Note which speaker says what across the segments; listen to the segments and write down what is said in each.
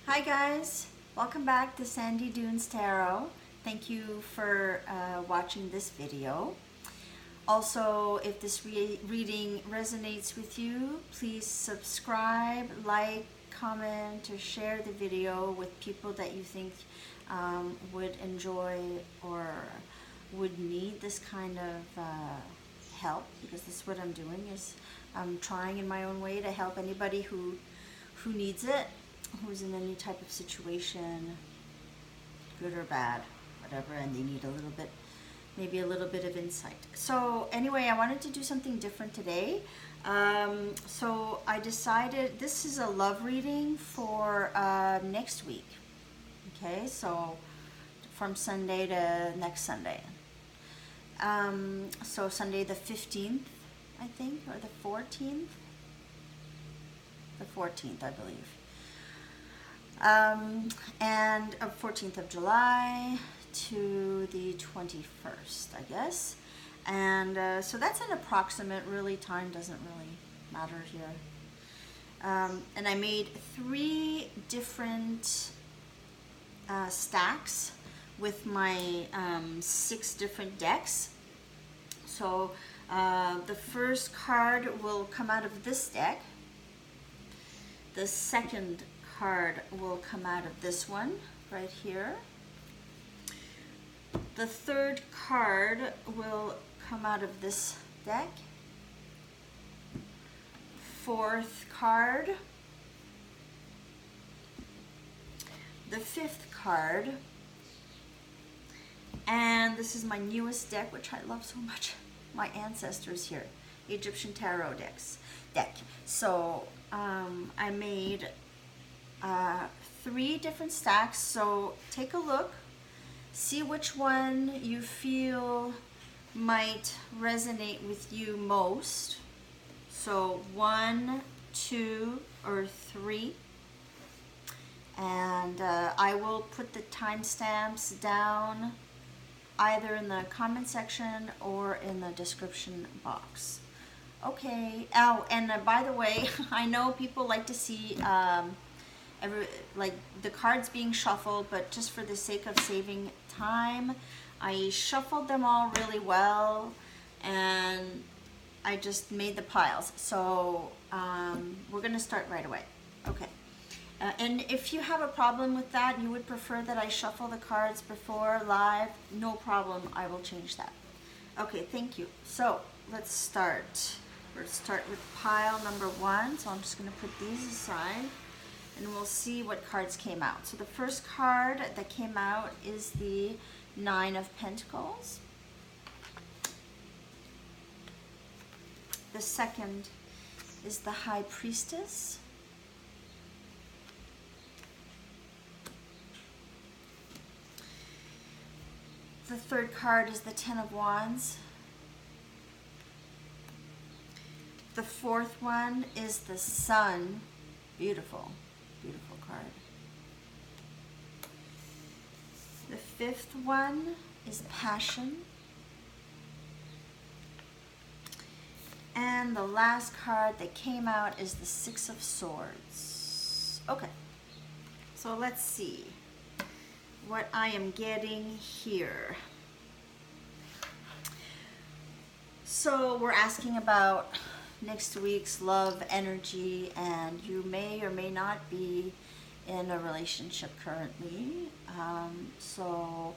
Speaker 1: Hi guys, welcome back to Sandy Dunes Tarot. Thank you for watching this video. Also, if this reading resonates with you, please subscribe, like, comment, or share the video with people that you think would enjoy or would need this kind of help, because this is what I'm doing, is I'm trying in my own way to help anybody who needs it, who's in any type of situation, good or bad, whatever, and they need a little bit, maybe a little bit of insight. So anyway, I wanted to do something different today. So I decided this is a love reading for next week. Okay, so from Sunday to next Sunday. So Sunday the 15th, I think, or the 14th? The 14th, I believe. And 14th of July to the 21st, I guess. And so that's an approximate, really, time doesn't really matter here. And I made 3 different stacks with my 6 different decks. So the first card will come out of this deck. The second card will come out of this one right here. The third card will come out of this deck. Fourth card. The 5th card. And this is my newest deck, which I love so much. My ancestors here, Egyptian Tarot deck. So I made 3 different stacks, so take a look, see which one you feel might resonate with you most. So 1, 2, or 3, and I will put the timestamps down either in the comment section or in the description box. Okay. Oh, and by the way, I know people like to see like the cards being shuffled, but just for the sake of saving time, I shuffled them all really well, and I just made the piles. So we're gonna start right away. Okay. And if you have a problem with that, you would prefer that I shuffle the cards before live, no problem, I will change that. Okay, thank you. So let's start. Let's start with pile number 1. So I'm just gonna put these aside, and we'll see what cards came out. So the first card that came out is the 9 of Pentacles. The second is the High Priestess. The third card is the 10 of Wands. The fourth one is the Sun. Beautiful, beautiful card. The 5th one is Passion. And the last card that came out is the 6 of Swords. Okay, so let's see what I am getting here. So we're asking about next week's love energy, and you may or may not be in a relationship currently. So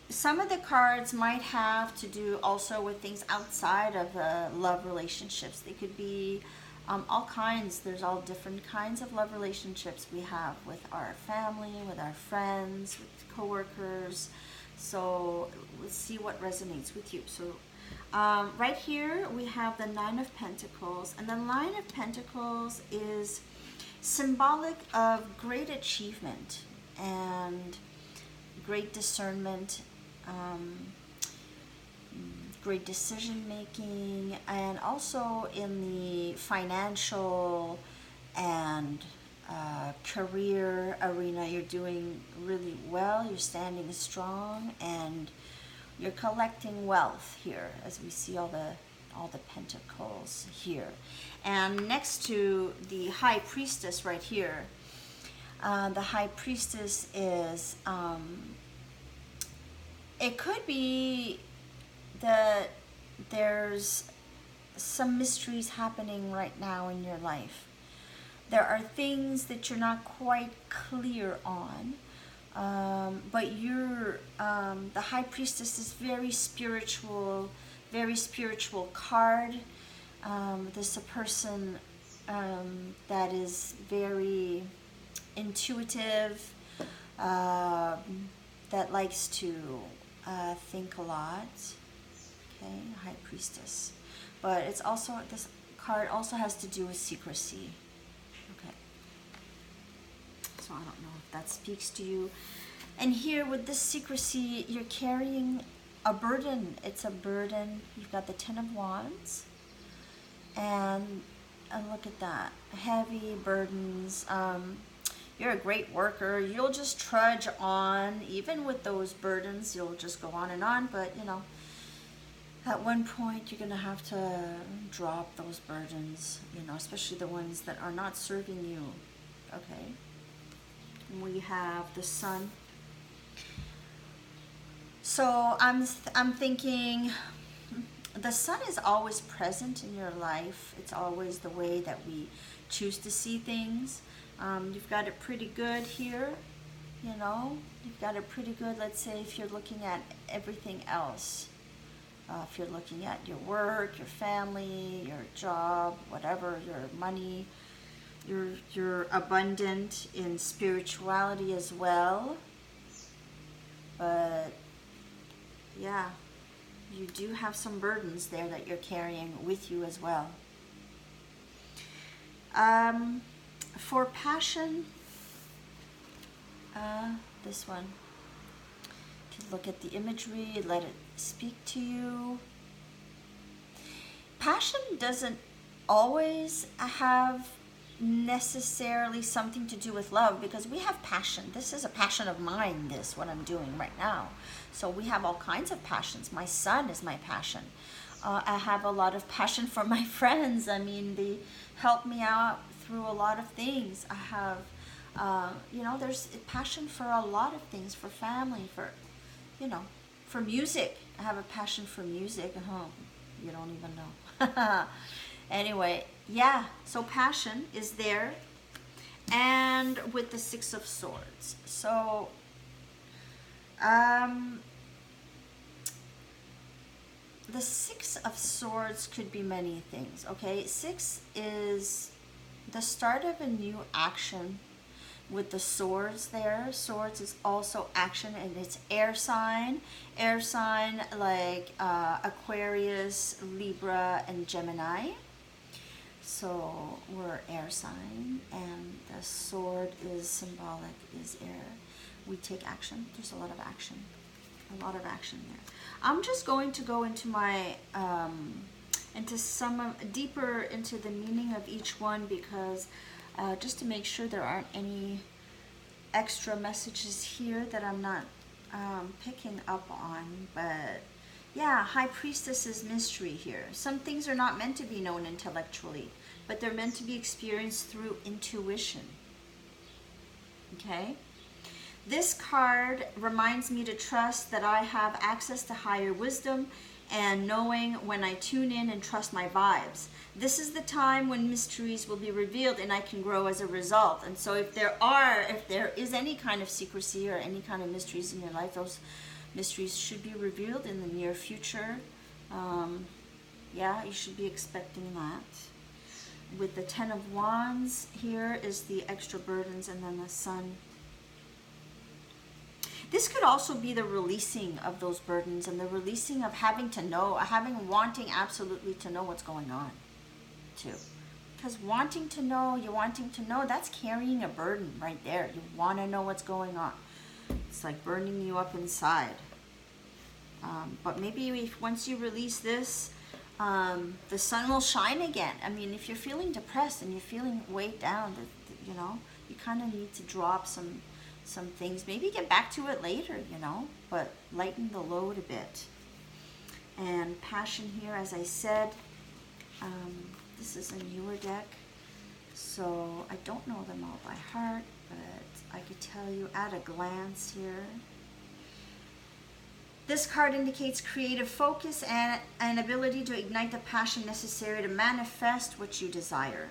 Speaker 1: some of the cards might have to do also with things outside of love relationships. They could be all kinds. There's all different kinds of love relationships we have with our family, with our friends, with coworkers. So let's see what resonates with you. So right here we have the 9 of Pentacles, and the 9 of Pentacles is symbolic of great achievement and great discernment, great decision making, and also in the financial and career arena. You're doing really well, you're standing strong, and you're collecting wealth here, as we see all the pentacles here. And next to the High Priestess right here, The High Priestess is, it could be that there's some mysteries happening right now in your life. There are things that you're not quite clear on, but the High Priestess is very spiritual card. This is a person that is very intuitive, that likes to think a lot. Okay, High Priestess. But it's also, this card also has to do with secrecy. Okay. So I don't know if that speaks to you. And here with this secrecy, you're carrying a burden. It's a burden. You've got the Ten of Wands. And look at that. Heavy burdens. You're a great worker. You'll just trudge on. Even with those burdens, you'll just go on and on. But, you know, at one point, you're going to have to drop those burdens, you know, especially the ones that are not serving you. Okay. We have the Sun. So I'm thinking the Sun is always present in your life. It's always the way that we choose to see things. You've got it pretty good here, you know. You've got it pretty good, let's say, if you're looking at everything else. If you're looking at your work, your family, your job, whatever, your money, you're abundant in spirituality as well. But yeah, you do have some burdens there that you're carrying with you as well. For passion, this one. Look at the imagery, let it speak to you. Passion doesn't always have necessarily something to do with love, because we have passion. This is a passion of mine, this, what I'm doing right now. So we have all kinds of passions. My son is my passion. I have a lot of passion for my friends. I mean, they help me out through a lot of things. I have, you know, there's passion for a lot of things, for family, for, you know, for music. I have a passion for music. You don't even know. Anyway, yeah, so passion is there. And with the Six of Swords. So, the Six of Swords could be many things, okay? Six is the start of a new action. With the swords there, swords is also action, and it's air sign like Aquarius, Libra, and Gemini. So we're air sign, and the sword is symbolic, is air. We take action. There's a lot of action there. I'm just going to go into my deeper into the meaning of each one, because just to make sure there aren't any extra messages here that I'm not picking up on. But yeah, High Priestess is mystery here. Some things are not meant to be known intellectually, but they're meant to be experienced through intuition. Okay? This card reminds me to trust that I have access to higher wisdom, and knowing when I tune in and trust my vibes. This is the time when mysteries will be revealed and I can grow as a result. And so if there is any kind of secrecy or any kind of mysteries in your life, those mysteries should be revealed in the near future. Yeah, you should be expecting that. With the Ten of Wands, here is the extra burdens, and then the Sun. This could also be the releasing of those burdens, and the releasing of having to know, wanting absolutely to know what's going on, too. Because wanting to know, that's carrying a burden right there. You want to know what's going on. It's like burning you up inside. But maybe once you release this, the sun will shine again. I mean, if you're feeling depressed and you're feeling weighed down, you know, you kind of need to drop some things. Maybe get back to it later, you know, but lighten the load a bit. And passion here, as I said, this is a newer deck, so I don't know them all by heart, but tell you at a glance here? This card indicates creative focus and an ability to ignite the passion necessary to manifest what you desire.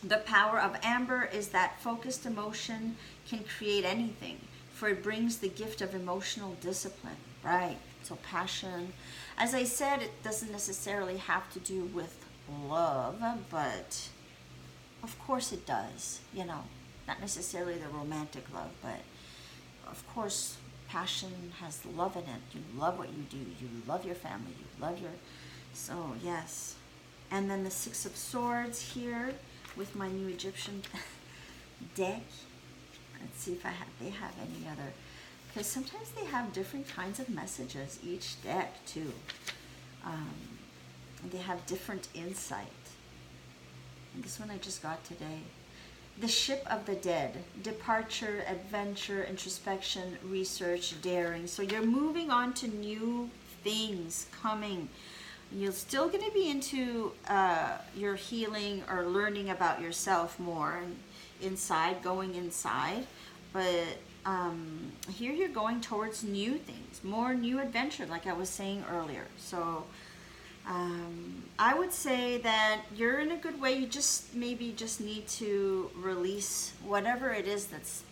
Speaker 1: The power of amber is that focused emotion can create anything, for it brings the gift of emotional discipline. Right, so passion. As I said, it doesn't necessarily have to do with love, but of course it does, you know. Not necessarily the romantic love, but of course passion has love in it. You love what you do. You love your family. You love your... So, yes. And then the Six of Swords here with my new Egyptian deck. Let's see if they have any other... Because sometimes they have different kinds of messages, each deck, too. They have different insight. And this one I just got today. The Ship of the Dead. Departure, adventure, introspection, research, daring. So you're moving on to new things coming. You're still going to be into your healing or learning about yourself more and inside, going inside. But here you're going towards new things, more new adventure, like I was saying earlier. So I would say that you're in a good way. You just maybe just need to release whatever it is that's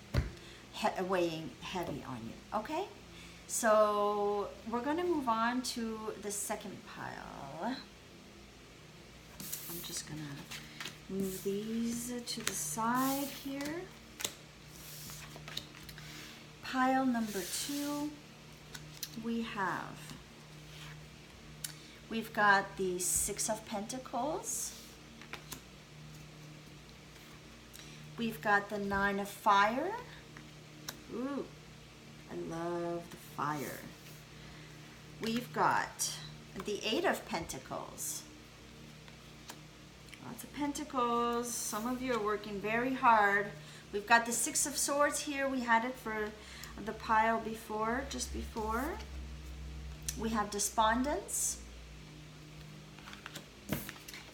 Speaker 1: weighing heavy on you. Okay? So we're going to move on to the second pile. I'm just going to move these to the side here. Pile number 2, we've got the Six of Pentacles. We've got the Nine of Fire. Ooh, I love the fire. We've got the Eight of Pentacles. Lots of pentacles. Some of you are working very hard. We've got the Six of Swords here. We had it for the pile before, just before. We have Despondence.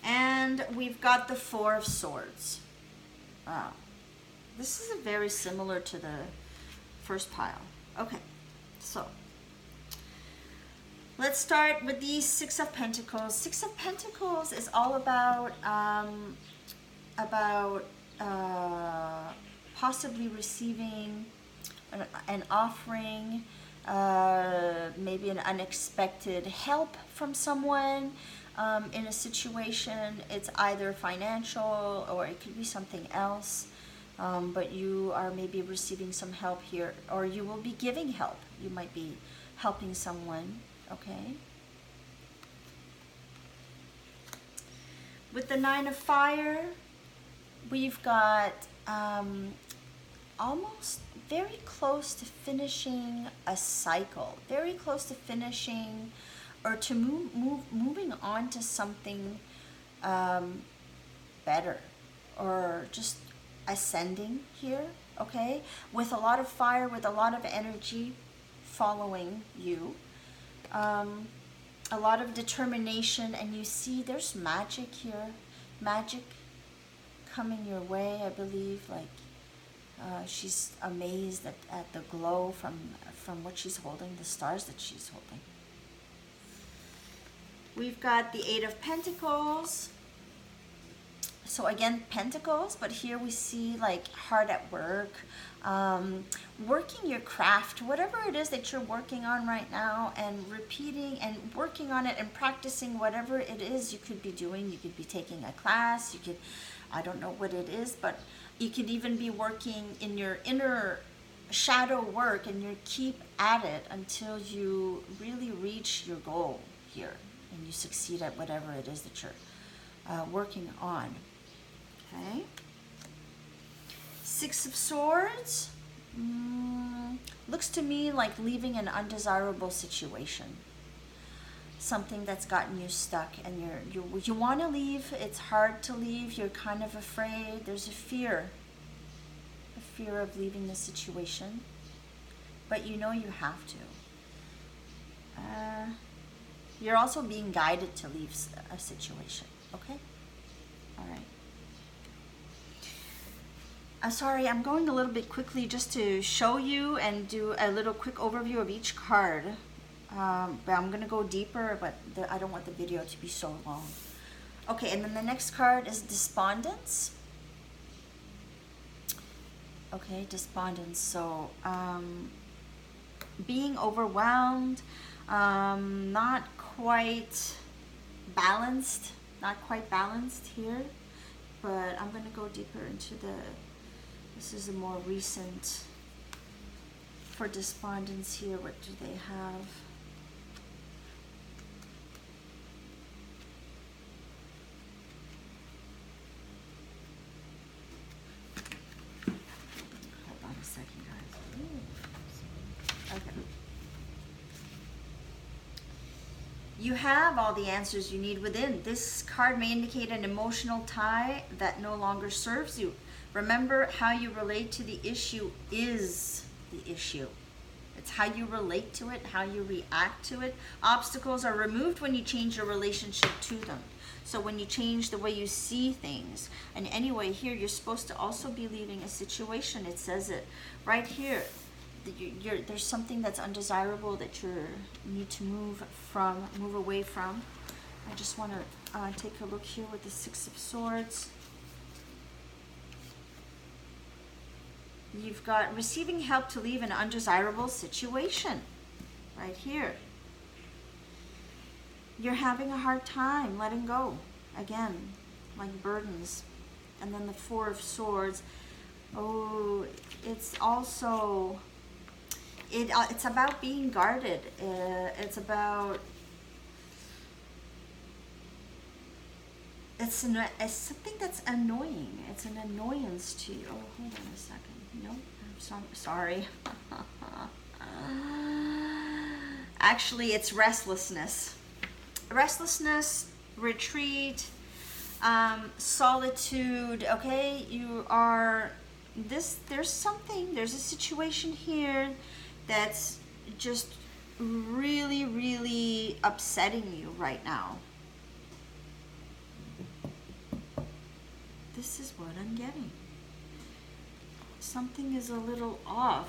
Speaker 1: And we've got the Four of Swords. Wow. This is very similar to the first pile. Okay, so let's start with the Six of Pentacles. Six of Pentacles is all about possibly receiving an offering, maybe an unexpected help from someone in a situation. It's either financial or it could be something else, but you are maybe receiving some help here, or you will be giving help. You might be helping someone, okay? With the Nine of Fire, we've got almost very close to finishing a cycle, very close to finishing or to moving on to something better, or just ascending here, okay? With a lot of fire, with a lot of energy following you, a lot of determination, and you see there's magic here, magic coming your way, I believe. Like she's amazed at the glow from what she's holding, the stars that she's holding. We've got the Eight of Pentacles. So again, Pentacles, but here we see like hard at work, working your craft, whatever it is that you're working on right now, and repeating and working on it and practicing whatever it is you could be doing. You could be taking a class, you could, I don't know what it is, but you could even be working in your inner shadow work, and you keep at it until you really reach your goal here and you succeed at whatever it is that you're working on. Okay. Six of Swords. Looks to me like leaving an undesirable situation. Something that's gotten you stuck, and you want to leave. It's hard to leave. You're kind of afraid. There's a fear of leaving the situation, but you know you have to. You're also being guided to leave a situation. Okay. All right. Sorry, I'm going a little bit quickly just to show you and do a little quick overview of each card. But I'm going to go deeper, but I don't want the video to be so long. Okay, and then the next card is Despondence. Okay, Despondence. So, being overwhelmed, not quite balanced here. But I'm going to go deeper into this is a more recent, for Despondence here, what do they have? Hold on a second, guys. Ooh. Okay. You have all the answers you need within. This card may indicate an emotional tie that no longer serves you. Remember, how you relate to the issue is the issue. It's how you relate to it, how you react to it. Obstacles are removed when you change your relationship to them. So when you change the way you see things. And anyway, here you're supposed to also be leaving a situation. It says it right here. There's something that's undesirable that you need to move away from. I just want to take a look here with the Six of Swords. You've got receiving help to leave an undesirable situation right here. You're having a hard time letting go, again, like burdens. And then the Four of Swords. Oh, it's also, it's about being guarded. It's about, it's something that's annoying. It's an annoyance to you. Oh, hold on a second. No, I'm sorry. Actually, it's restlessness. Restlessness, retreat, solitude. Okay, you are there's a situation here that's just really, really upsetting you right now. This is what I'm getting. Something is a little off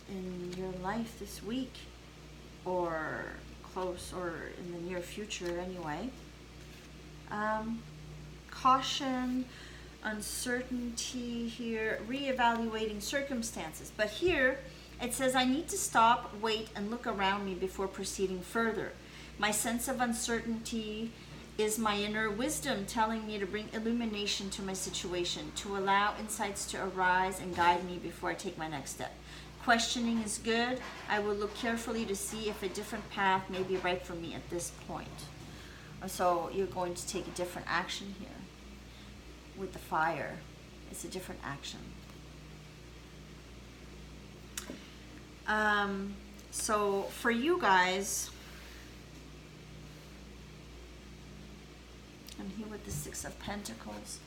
Speaker 1: in your life this week, or close, or in the near future anyway. Caution, uncertainty here, reevaluating circumstances. But here it says, I need to stop, wait, and look around me before proceeding further. My sense of uncertainty is my inner wisdom telling me to bring illumination to my situation, to allow insights to arise and guide me before I take my next step. Questioning is good. I will look carefully to see if a different path may be right for me at this point. So you're going to take a different action here with the Fire. It's a different action. So for you guys, I'm here with the Six of Pentacles.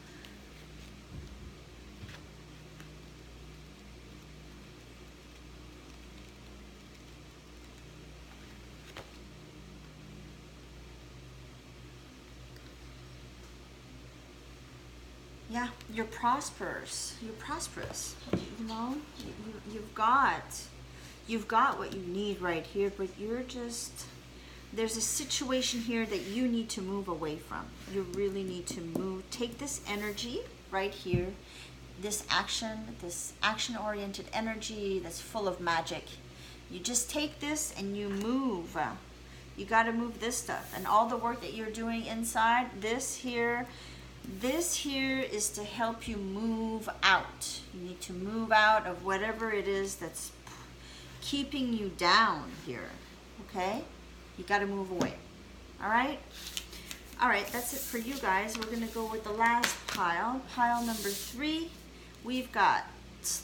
Speaker 1: Yeah, you're prosperous. You're prosperous. You know, you've got what you need right here, but you're just, there's a situation here that you need to move away from. You really need to move. Take this energy right here, this action-oriented energy that's full of magic. You just take this and you move. You got to move this stuff. And all the work that you're doing inside, this here is to help you move out. You need to move out of whatever it is that's keeping you down here, okay? You got to move away, all right? All right, that's it for you guys. We're going to go with the last pile, pile number 3. We've got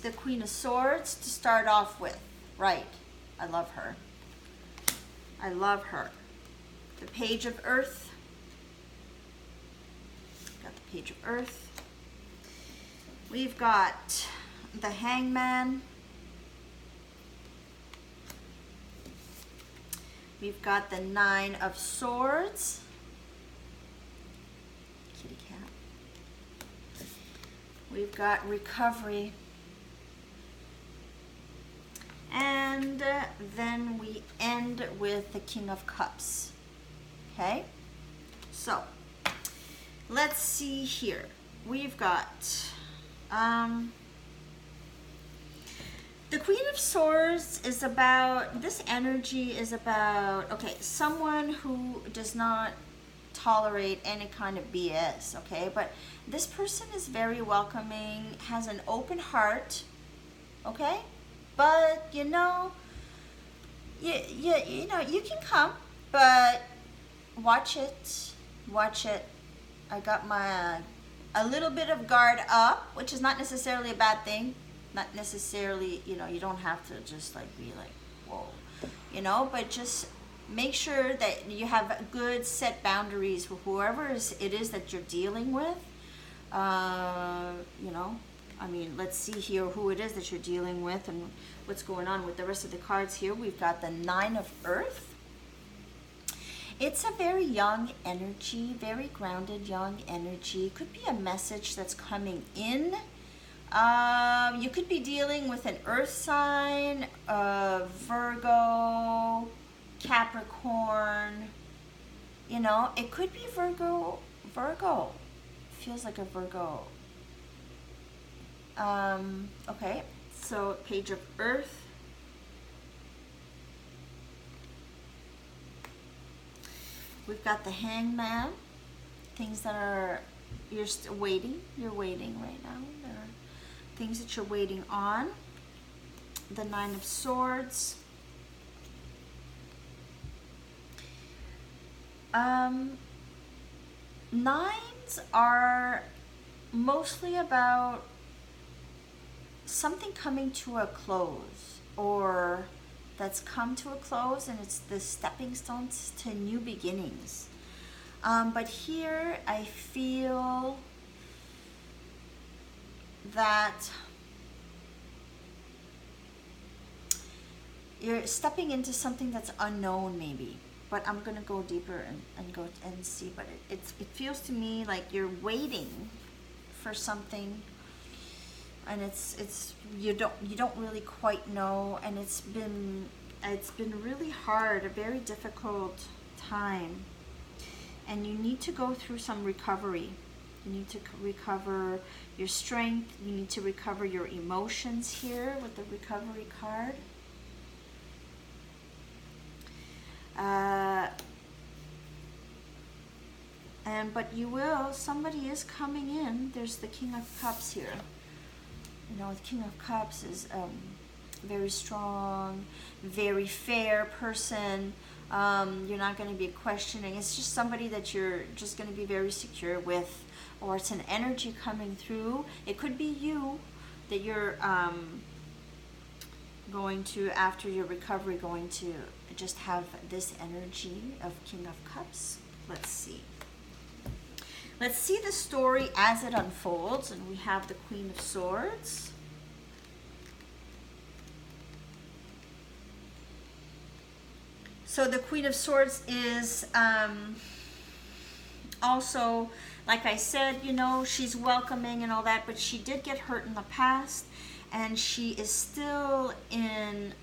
Speaker 1: the Queen of Swords to start off with. Right, I love her. I love her. The Page of Earth. Got the Page of Earth. We've got the Hangman. We've got the Nine of Swords. Kitty cat. We've got recovery. And then we end with the King of Cups. Okay? So, let's see here. We've got the Queen of Swords is about, this energy is about, okay, someone who does not tolerate any kind of BS, okay? But this person is very welcoming, has an open heart, okay? But, you know, you know, you can come, but watch it, watch it. I got a little bit of guard up, which is not necessarily a bad thing. Not necessarily, you know, you don't have to just like be like, whoa, you know, but just make sure that you have good set boundaries with whoever it is that you're dealing with. You know, I mean, let's see here who it is that you're dealing with and what's going on with the rest of the cards here. We've got the Nine of Earth. It's a very young energy, very grounded young energy. Could be a message that's coming in. You could be dealing with an earth sign, Virgo, Capricorn. You know, it could be Virgo. Feels like a Virgo. Okay, so Page of Earth. We've got the Hangman. Things that are, you're still waiting. You're waiting right now. There are things that you're waiting on. The Nine of Swords. Nines are mostly about something coming to a close, or that's come to a close, and it's the stepping stones to new beginnings. But here I feel that you're stepping into something that's unknown maybe, but I'm gonna go deeper and go and see. But it feels to me like you're waiting for something, and it's you don't really quite know, and it's been really hard, a very difficult time, and you need to go through some recovery. You need to recover your strength. You need to recover your emotions here with the recovery card. But you will, somebody is coming in. There's the King of Cups here. You know, the King of Cups is very strong, very fair person. You're not going to be questioning. It's just somebody that you're just going to be very secure with, or it's an energy coming through. It could be you that you're going to, after your recovery, going to just have this energy of King of Cups. Let's see. Let's see the story as it unfolds, and we have the Queen of Swords. So the Queen of Swords is also, like I said, you know, she's welcoming and all that, but she did get hurt in the past, and she is still in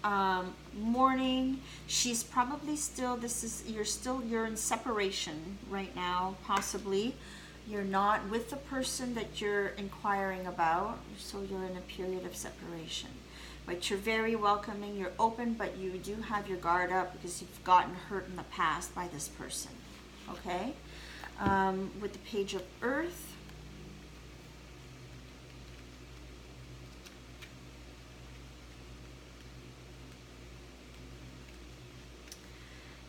Speaker 1: mourning. She's probably still, you're in separation right now, possibly. You're not with the person that you're inquiring about, so you're in a period of separation. But you're very welcoming, you're open, but you do have your guard up because you've gotten hurt in the past by this person, okay? With the Page of Earth.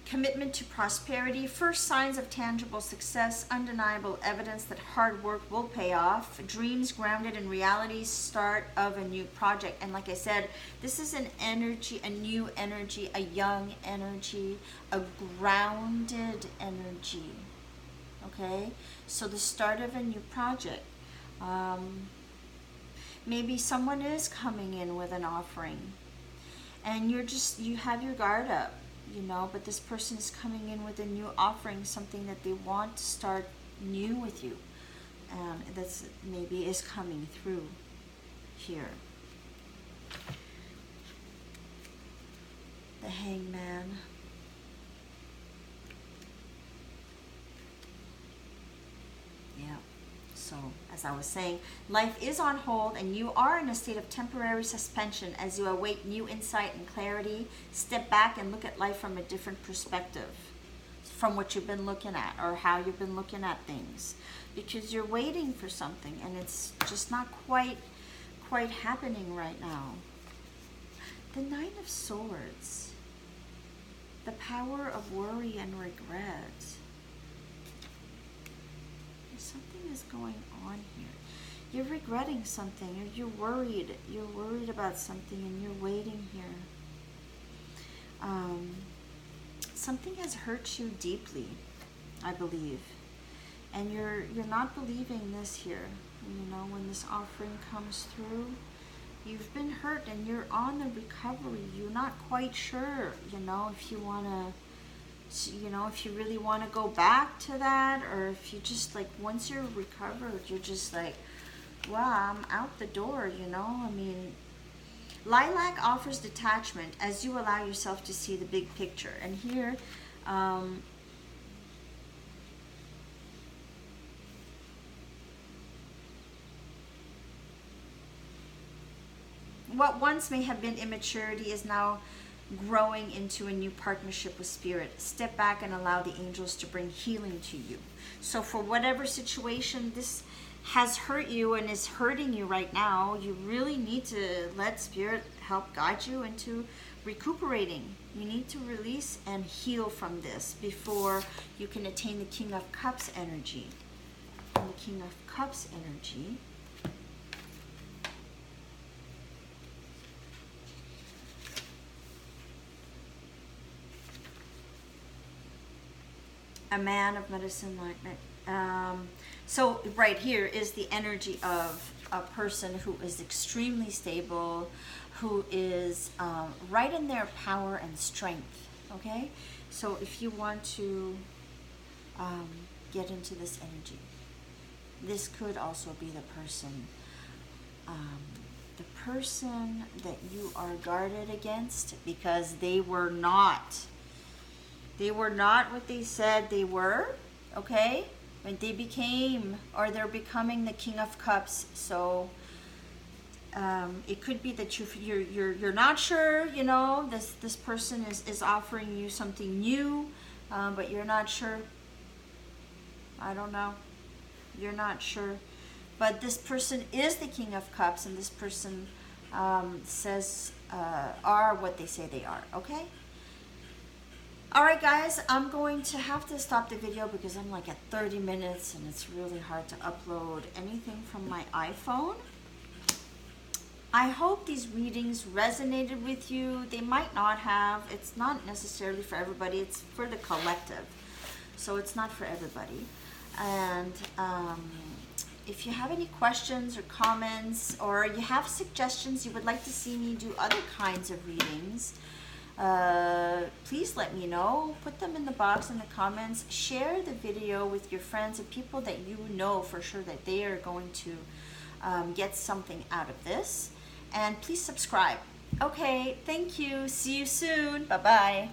Speaker 1: Commitment to prosperity, first signs of tangible success, undeniable evidence that hard work will pay off, dreams grounded in reality, start of a new project. And like I said, this is an energy, a new energy, a young energy, a grounded energy, okay? So the start of a new project. Maybe someone is coming in with an offering, and you have your guard up, you know, but this person is coming in with a new offering, something that they want to start new with you. and that's maybe is coming through here. The Hangman. Yeah. So, as I was saying, life is on hold and you are in a state of temporary suspension as you await new insight and clarity. Step back and look at life from a different perspective from what you've been looking at or how you've been looking at things, because you're waiting for something and it's just not quite happening right now. The Nine of Swords. The power of worry and regret. Something is going on here. You're regretting something, or you're worried. You're worried about something and you're waiting here. Something has hurt you deeply, I believe. And you're not believing this here. You know, when this offering comes through, you've been hurt and you're on the recovery. You're not quite sure, you know, if you want to, you know, if you really want to go back to that, or if you just like, once you're recovered, you're just like, wow, I'm out the door, you know. I mean, lilac offers detachment as you allow yourself to see the big picture. And here, what once may have been immaturity is now growing into a new partnership with Spirit. Step back and allow the angels to bring healing to you. So for whatever situation this has hurt you and is hurting you right now, you really need to let Spirit help guide you into recuperating. You need to release and heal from this before you can attain the King of Cups energy. And the King of Cups energy a man of medicine, so right here is the energy of a person who is extremely stable, who is right in their power and strength. Okay, so if you want to get into this energy, this could also be the person that you are guarded against, because they were not what they said they were, okay? When they became, or they're becoming the King of Cups. So it could be that you're not sure, you know, this person is offering you something new, but you're not sure. I don't know. You're not sure. But this person is the King of Cups, and this person says are what they say they are, okay? Alright guys, I'm going to have to stop the video because I'm like at 30 minutes and it's really hard to upload anything from my iPhone. I hope these readings resonated with you. They might not have. It's not necessarily for everybody. It's for the collective. So it's not for everybody. And if you have any questions or comments, or you have suggestions you would like to see me do other kinds of readings, please let me know. Put them in the box in the comments. Share the video with your friends and people that you know for sure that they are going to get something out of this. And please subscribe. Okay, thank you. See you soon. Bye-bye.